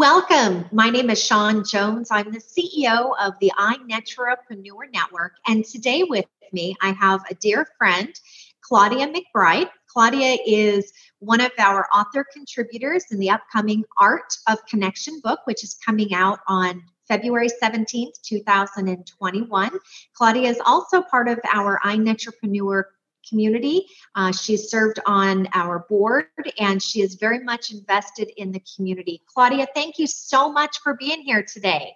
Welcome. My name is Shawn Jones. I'm the CEO of the iNetrapreneur Network. And today with me, I have a dear friend, Claudia McBride. Claudia is one of our author contributors in the upcoming Art of Connection book, which is coming out on February 17th, 2021. Claudia is also part of our iNetrapreneur community. She's served on our board and she is very much invested in the community. Claudia, thank you so much for being here today.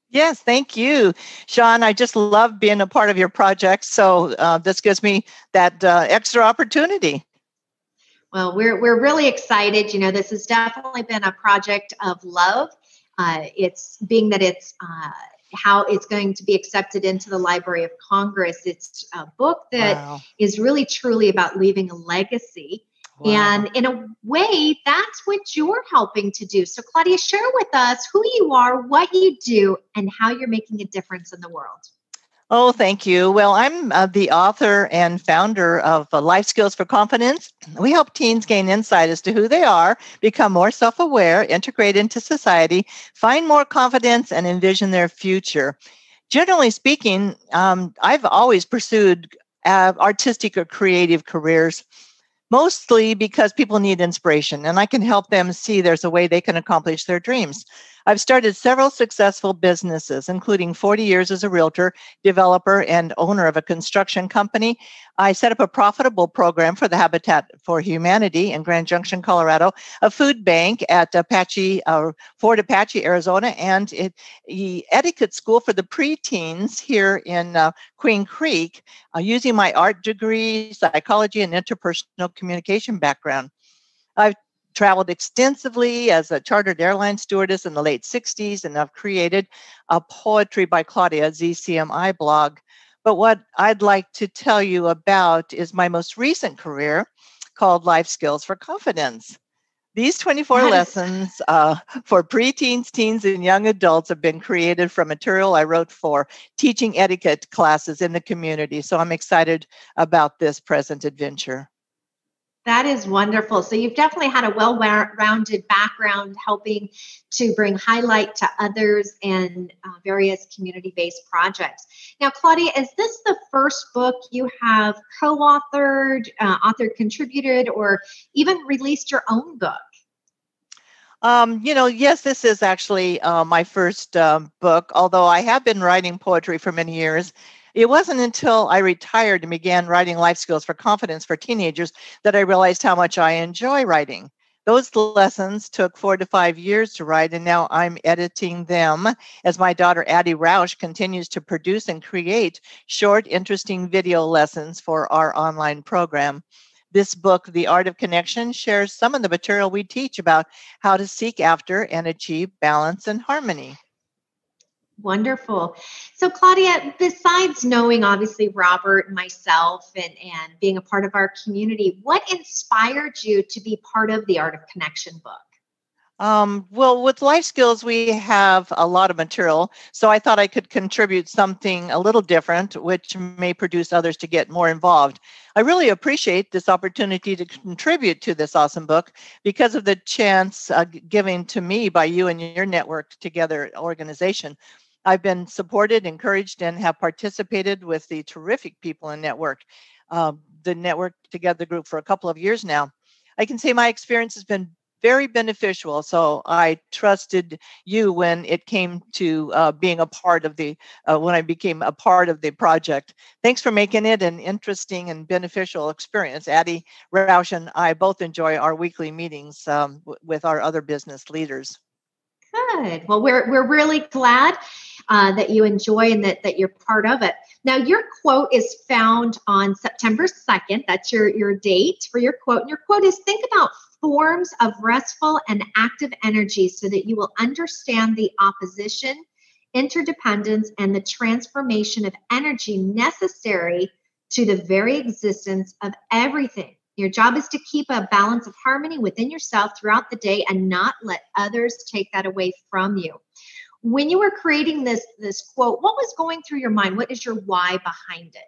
Yes, thank you, Shawn. I just love being a part of your project. So this gives me that extra opportunity. Well, we're really excited. You know, this has definitely been a project of love. It's how it's going to be accepted into the Library of Congress. It's a book that is really truly about leaving a legacy. Wow. And in a way, that's what you're helping to do. So Claudia, share with us who you are, what you do, and how you're making a difference in the world. Oh, thank you. Well, I'm the author and founder of Life Skills for Confidence. We help teens gain insight as to who they are, become more self-aware, integrate into society, find more confidence, and envision their future. Generally speaking, I've always pursued artistic or creative careers, mostly because people need inspiration, and I can help them see there's a way they can accomplish their dreams. I've started several successful businesses, including 40 years as a realtor, developer, and owner of a construction company. I set up a profitable program for the Habitat for Humanity in Grand Junction, Colorado, a food bank at Fort Apache, Arizona, and the etiquette school for the preteens here in Queen Creek, using my art degree, psychology, and interpersonal communication background. I've traveled extensively as a chartered airline stewardess in the late 60s, and I've created a Poetry by Claudia, ZCMI blog. But what I'd like to tell you about is my most recent career called Life Skills for Confidence. These 24 lessons for preteens, teens, and young adults have been created from material I wrote for teaching etiquette classes in the community. So I'm excited about this present adventure. That is wonderful. So you've definitely had a well-rounded background helping to bring highlight to others and various community-based projects. Now, Claudia, is this the first book you have co-authored, contributed, or even released your own book? Yes, this is actually my first book, although I have been writing poetry for many years. It wasn't until I retired and began writing Life Skills for Confidence for teenagers that I realized how much I enjoy writing. Those lessons took 4 to 5 years to write, and now I'm editing them as my daughter Addie Roush continues to produce and create short, interesting video lessons for our online program. This book, The Art of Connection, shares some of the material we teach about how to seek after and achieve balance and harmony. Wonderful. So Claudia, besides knowing obviously Robert and myself and being a part of our community, what inspired you to be part of the Art of Connection book? Well, with Life Skills, we have a lot of material, so I thought I could contribute something a little different, which may produce others to get more involved. I really appreciate this opportunity to contribute to this awesome book because of the chance given to me by you and your Network Together organization. I've been supported, encouraged, and have participated with the terrific people in Network, the Network Together group, for a couple of years now. I can say my experience has been very beneficial. So I trusted you when it came to being a part of when I became a part of the project. Thanks for making it an interesting and beneficial experience. Addie Roush and I both enjoy our weekly meetings with our other business leaders. Good. Well, we're really glad that you enjoy and that you're part of it. Now, your quote is found on September 2nd. That's your date for your quote. And your quote is, think about forms of restful and active energy so that you will understand the opposition, interdependence, and the transformation of energy necessary to the very existence of everything. Your job is to keep a balance of harmony within yourself throughout the day and not let others take that away from you. When you were creating this quote, what was going through your mind? What is your why behind it?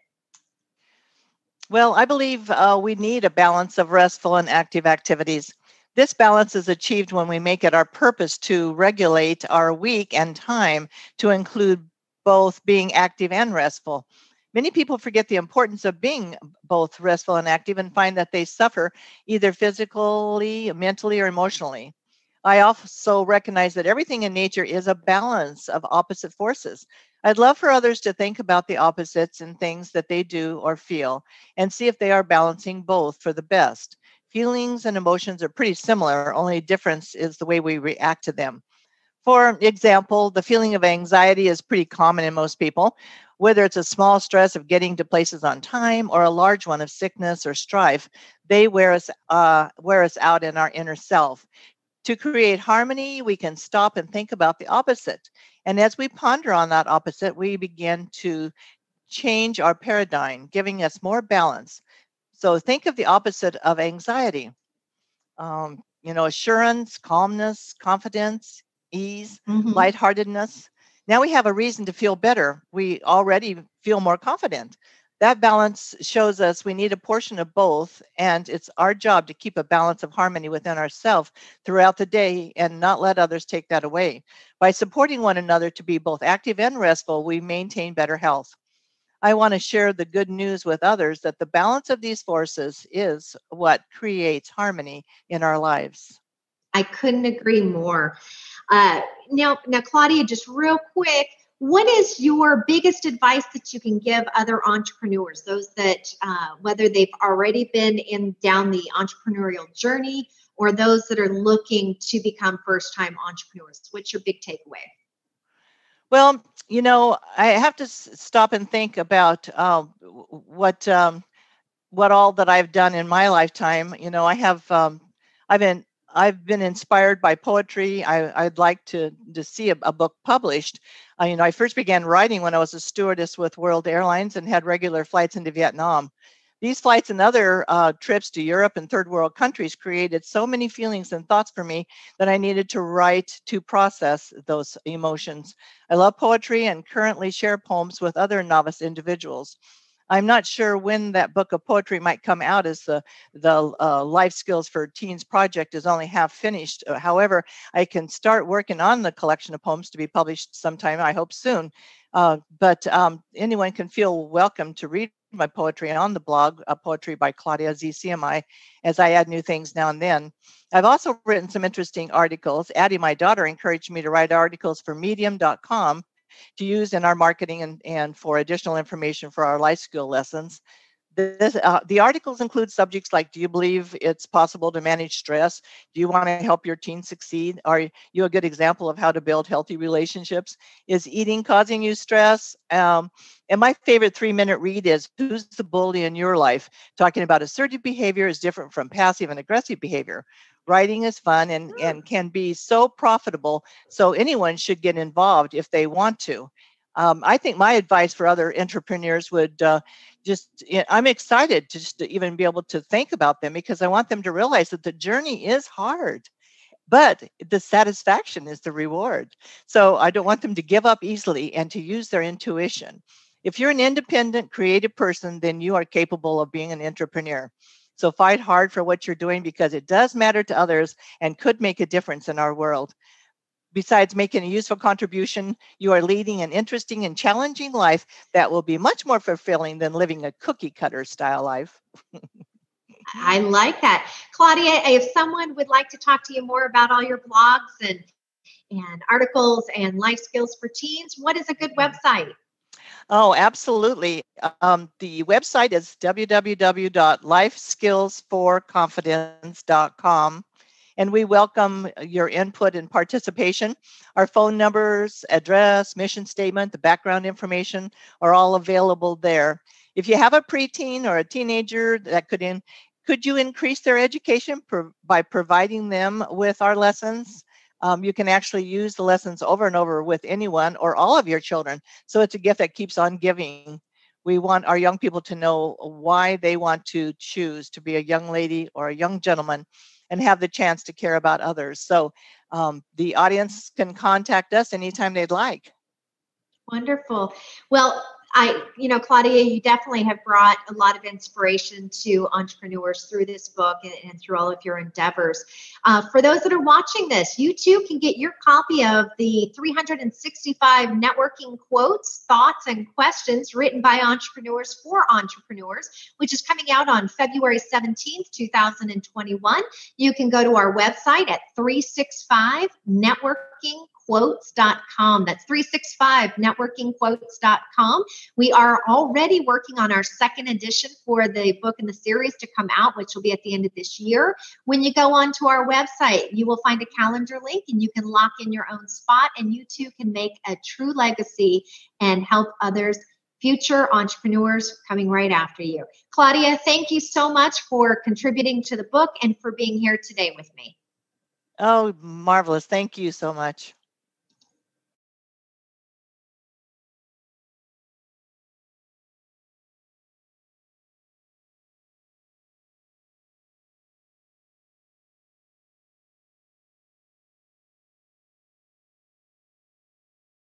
Well, I believe we need a balance of restful and active activities. This balance is achieved when we make it our purpose to regulate our week and time to include both being active and restful. Many people forget the importance of being both restful and active and find that they suffer either physically, mentally, or emotionally. I also recognize that everything in nature is a balance of opposite forces. I'd love for others to think about the opposites in things that they do or feel and see if they are balancing both for the best. Feelings and emotions are pretty similar, only difference is the way we react to them. For example, the feeling of anxiety is pretty common in most people, whether it's a small stress of getting to places on time or a large one of sickness or strife. They wear us out in our inner self. To create harmony, we can stop and think about the opposite. And as we ponder on that opposite, we begin to change our paradigm, giving us more balance. So think of the opposite of anxiety. Assurance, calmness, confidence, ease, Mm-hmm. lightheartedness. Now we have a reason to feel better. We already feel more confident. That balance shows us we need a portion of both, and it's our job to keep a balance of harmony within ourselves throughout the day and not let others take that away. By supporting one another to be both active and restful, we maintain better health. I want to share the good news with others that the balance of these forces is what creates harmony in our lives. I couldn't agree more. Now, Claudia, just real quick, what is your biggest advice that you can give other entrepreneurs, those that, whether they've already been down the entrepreneurial journey or those that are looking to become first-time entrepreneurs? What's your big takeaway? Well, I have to stop and think about what all that I've done in my lifetime. I've been I've been inspired by poetry. I'd like to see a book published. I first began writing when I was a stewardess with World Airlines and had regular flights into Vietnam. These flights and other trips to Europe and third world countries created so many feelings and thoughts for me that I needed to write to process those emotions. I love poetry and currently share poems with other novice individuals. I'm not sure when that book of poetry might come out, as the Life Skills for Teens project is only half finished. However, I can start working on the collection of poems to be published sometime, I hope soon. But anyone can feel welcome to read my poetry on the blog, Poetry by Claudia, ZCMI, as I add new things now and then. I've also written some interesting articles. Addie, my daughter, encouraged me to write articles for medium.com to use in our marketing and for additional information for our life skill lessons. The articles include subjects like, do you believe it's possible to manage stress? Do you want to help your teen succeed? Are you a good example of how to build healthy relationships? Is eating causing you stress? And my favorite 3-minute read is, who's the bully in your life? Talking about assertive behavior is different from passive and aggressive behavior. Writing is fun and can be so profitable, so anyone should get involved if they want to. I think my advice for other entrepreneurs would I'm excited just to even be able to think about them, because I want them to realize that the journey is hard, but the satisfaction is the reward. So I don't want them to give up easily and to use their intuition. If you're an independent, creative person, then you are capable of being an entrepreneur. So fight hard for what you're doing, because it does matter to others and could make a difference in our world. Besides making a useful contribution, you are leading an interesting and challenging life that will be much more fulfilling than living a cookie cutter style life. I like that. Claudia, if someone would like to talk to you more about all your blogs and articles and life skills for teens, what is a good website? Oh, absolutely. The website is www.lifeskillsforconfidence.com. And we welcome your input and participation. Our phone numbers, address, mission statement, the background information are all available there. If you have a preteen or a teenager that could you increase their education by providing them with our lessons? You can actually use the lessons over and over with anyone or all of your children. So it's a gift that keeps on giving. We want our young people to know why they want to choose to be a young lady or a young gentleman and have the chance to care about others. So the audience can contact us anytime they'd like. Wonderful. Well, Claudia, you definitely have brought a lot of inspiration to entrepreneurs through this book and through all of your endeavors. For those that are watching this, you too can get your copy of the 365 networking quotes, thoughts, and questions written by entrepreneurs for entrepreneurs, which is coming out on February 17th, 2021. You can go to our website at 365networkingquotes.com. That's 365networkingquotes.com. We are already working on our second edition for the book in the series to come out, which will be at the end of this year. When you go onto our website, you will find a calendar link and you can lock in your own spot, and you too can make a true legacy and help others, future entrepreneurs coming right after you. Claudia, thank you so much for contributing to the book and for being here today with me. Oh, marvelous. Thank you so much.